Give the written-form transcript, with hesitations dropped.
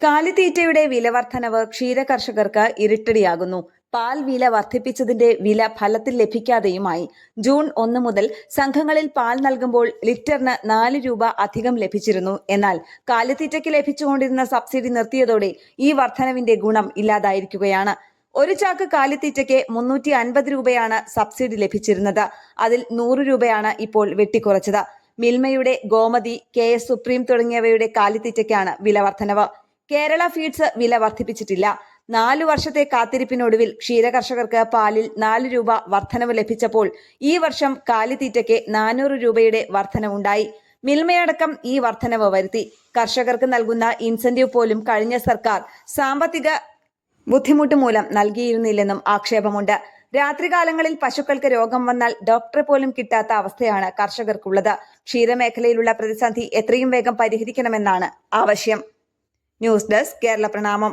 കാലിത്തീറ്റയുടെ വില വർധനവ് ക്ഷീരകർഷകർക്ക് ഇരുട്ടടിയാകുന്നു. പാൽ വില വർദ്ധിപ്പിച്ചതിന്റെ വില ഫലത്തിൽ ലഭിക്കാതെയുമായി. ജൂൺ 1 മുതൽ സംഘങ്ങളിൽ പാൽ നൽകുമ്പോൾ ലിറ്ററിന് 4 രൂപ അധികം ലഭിച്ചിരുന്നു. എന്നാൽ കാലിത്തീറ്റയ്ക്ക് ലഭിച്ചുകൊണ്ടിരുന്ന സബ്സിഡി നിർത്തിയതോടെ ഈ വർധനവിന്റെ ഗുണം ഇല്ലാതായിരിക്കുകയാണ്. ഒരു ചാക്ക് കാലിത്തീറ്റയ്ക്ക് 350 രൂപയാണ് സബ്സിഡി ലഭിച്ചിരുന്നത്. അതിൽ 100 രൂപയാണ് ഇപ്പോൾ വെട്ടിക്കുറച്ചത്. മിൽമയുടെ ഗോമതി, KS സുപ്രീം തുടങ്ങിയവയുടെ കാലിത്തീറ്റയ്ക്കാണ് വില വർധനവ്. കേരള ഫീഡ്സ് വില വർദ്ധിപ്പിച്ചിട്ടില്ല. 4 വർഷത്തെ കാത്തിരിപ്പിനൊടുവിൽ ക്ഷീരകർഷകർക്ക് പാലിൽ 4 രൂപ വർധനവ് ലഭിച്ചപ്പോൾ ഈ വർഷം കാലിത്തീറ്റയ്ക്ക് 400 രൂപയുടെ വർധനവുണ്ടായി. മിൽമയടക്കം ഈ വർധനവ് വരുത്തി. കർഷകർക്ക് നൽകുന്ന ഇൻസെന്റീവ് പോലും കഴിഞ്ഞ സർക്കാർ സാമ്പത്തിക ബുദ്ധിമുട്ട് മൂലം നൽകിയിരുന്നില്ലെന്നും ആക്ഷേപമുണ്ട്. രാത്രികാലങ്ങളിൽ പശുക്കൾക്ക് രോഗം വന്നാൽ ഡോക്ടറെ പോലും കിട്ടാത്ത അവസ്ഥയാണ് കർഷകർക്കുള്ളത്. ക്ഷീരമേഖലയിലുള്ള പ്രതിസന്ധി എത്രയും വേഗം പരിഹരിക്കണമെന്നാണ് ആവശ്യം. ന്യൂസ് ഡെസ്ക് കേരള പ്രണാമം.